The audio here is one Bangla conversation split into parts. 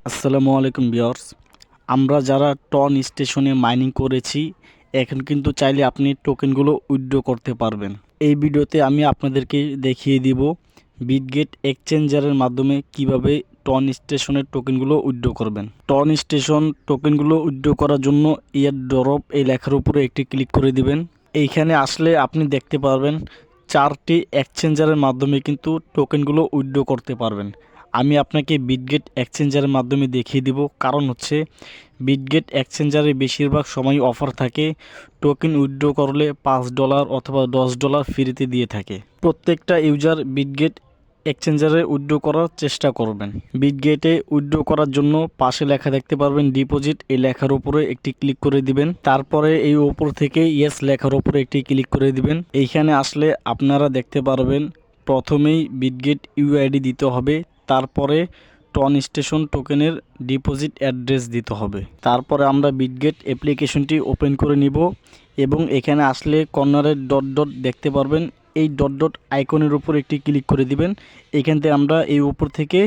আসসালামু আলাইকুম ভিউয়ার্স। আমরা যারা টন স্টেশনে মাইনিং করেছি এখন কিন্তু চাইলে আপনি টোকেনগুলো উইথড্র করতে পারবেন। এই ভিডিওতে আমি আপনাদেরকে দেখিয়ে দিব বিটগেট এক্সচেঞ্জারের মাধ্যমে কিভাবে টন স্টেশনের টোকেনগুলো উইথড্র করবেন। টন স্টেশন টোকেনগুলো উইথড্র করার জন্য এয়ার ড্রপ এই লেখার উপরে একটি ক্লিক করে দিবেন। এইখানে আসলে আপনি দেখতে পারবেন 4টি এক্সচেঞ্জারের মাধ্যমে কিন্তু টোকেনগুলো উইথড্র করতে পারবেন। আমি আপনাকে বিটগেট এক্সচেঞ্জারের মাধ্যমে দেখিয়ে দিব, কারণ হচ্ছে বিটগেট এক্সচেঞ্জারে বেশিরভাগ সময় অফার থাকে। টোকেন উইথড্র করলে $5 অথবা $10 ফ্রিতে দিয়ে থাকে। প্রত্যেকটা ইউজার বিটগেট এক্সচেঞ্জারে উইথড্র করার চেষ্টা করবেন। বিটগেটে উইথড্র করার জন্য পাশে লেখা দেখতে পারবেন ডিপোজিট, এই লেখার উপরে একটি ক্লিক করে দিবেন। তারপরে এই উপর থেকে ইয়েস লেখার উপরে একটি ক্লিক করে দিবেন। এইখানে আসলে আপনারা দেখতে পারবেন প্রথমেই বিটগেট ইউআইডি দিতে হবে, তারপরে টন স্টেশন টোকেনের ডিপোজিট অ্যাড্রেস দিতে হবে। তারপরে আমরা বিটগেট অ্যাপ্লিকেশনটি ওপেন করে নিব এবং এখানে আসলে কর্নারের ডট ডট দেখতে পারবেন, এই ডট ডট আইকনের উপর একটি ক্লিক করে দিবেন। এখান থেকে আমরা এই উপর থেকে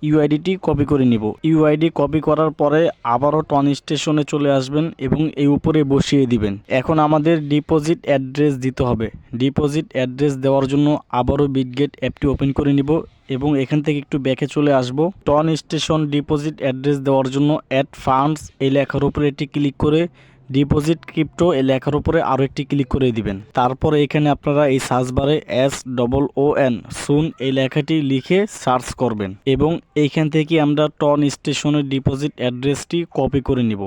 ইউআইডিটি কপি করে নিব। ইউআইডি কপি করার পরে আবারও টন স্টেশনে চলে আসবেন এবং এই উপরে বসিয়ে দিবেন। এখন আমাদের ডিপোজিট অ্যাড্রেস দিতে হবে। ডিপোজিট অ্যাড্রেস দেওয়ার জন্য আবারও বিটগেট অ্যাপটি ওপেন করে নিব এবং এখান থেকে একটু ব্যাকে চলে আসব। টন স্টেশন ডিপোজিট অ্যাড্রেস দেওয়ার জন্য অ্যাড ফান্ডস এই লেখার উপরে একটি ক্লিক করে ডিপোজিট ক্রিপ্টো এই লেখার উপরে আরও একটি ক্লিক করে দিবেন। তারপরে এখানে আপনারা এই সার্চ বারে SOON সুন এই লেখাটি লিখে সার্চ করবেন এবং এইখান থেকে আমরা টন স্টেশনের ডিপোজিট অ্যাড্রেসটি কপি করে নিব।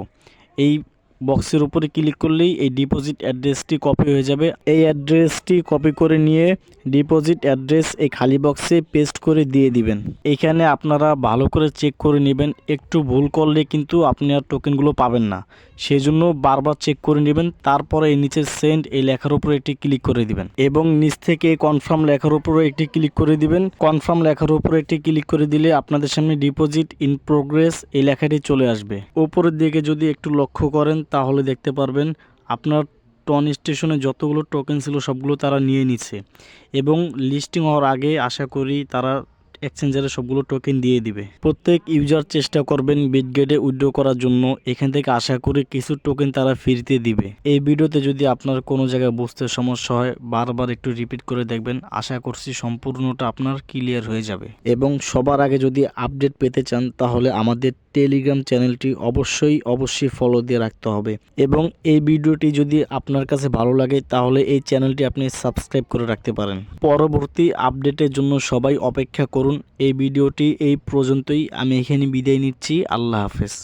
এই বক্সের উপরে ক্লিক করলেই এই ডিপোজিট অ্যাড্রেসটি কপি হয়ে যাবে। এই অ্যাড্রেসটি কপি করে নিয়ে ডিপোজিট অ্যাড্রেস এই খালি বক্সে পেস্ট করে দিয়ে দিবেন। এখানে আপনারা ভালো করে চেক করে নেবেন, একটু ভুল করলে কিন্তু আপনি আর টোকেনগুলো পাবেন না, সেই জন্য বারবার চেক করে নেবেন। তারপরে এই নিচে সেন্ড এই লেখার উপরে একটি ক্লিক করে দিবেন এবং নিচ থেকে কনফার্ম লেখার উপরে একটি ক্লিক করে দিবেন। কনফার্ম লেখার উপরে একটি ক্লিক করে দিলে আপনাদের সামনে ডিপোজিট ইন প্রোগ্রেস এই লেখাটি চলে আসবে। উপরের দিকে যদি একটু লক্ষ্য করেন তাহলে দেখতে পারবেন আপনার টন স্টেশনে যতগুলো টোকেন ছিল সবগুলো তারা নিয়ে নিচ্ছে এবং লিস্টিং হওয়ার আগে আশা করি তারা এক্সচেঞ্জারে সবগুলো টোকেন দিয়ে দিবে। প্রত্যেক ইউজার চেষ্টা করবেন বিটগেটে উইথড্র করার জন্য, এখান থেকে আশা করি কিছু টোকেন তারা ফ্রিতে দিবে। এই ভিডিওতে যদি আপনার কোনো জায়গায় বুঝতে সমস্যা হয় বারবার একটু রিপিট করে দেখবেন, আশা করছি সম্পূর্ণটা আপনার ক্লিয়ার হয়ে যাবে। এবং সবার আগে যদি আপডেট পেতে চান তাহলে আমাদের টেলিগ্রাম চ্যানেলটি অবশ্যই ফলো দিয়ে রাখতে হবে এবং এই ভিডিওটি যদি আপনার কাছে ভালো লাগে তাহলে এই চ্যানেলটি আপনি সাবস্ক্রাইব করে রাখতে পারেন। পরবর্তী আপডেটের জন্য সবাই অপেক্ষা করুন। এই ভিডিওটি এই পর্যন্তই, আমি এখানে বিদায় নিচ্ছি। আল্লাহ হাফেজ।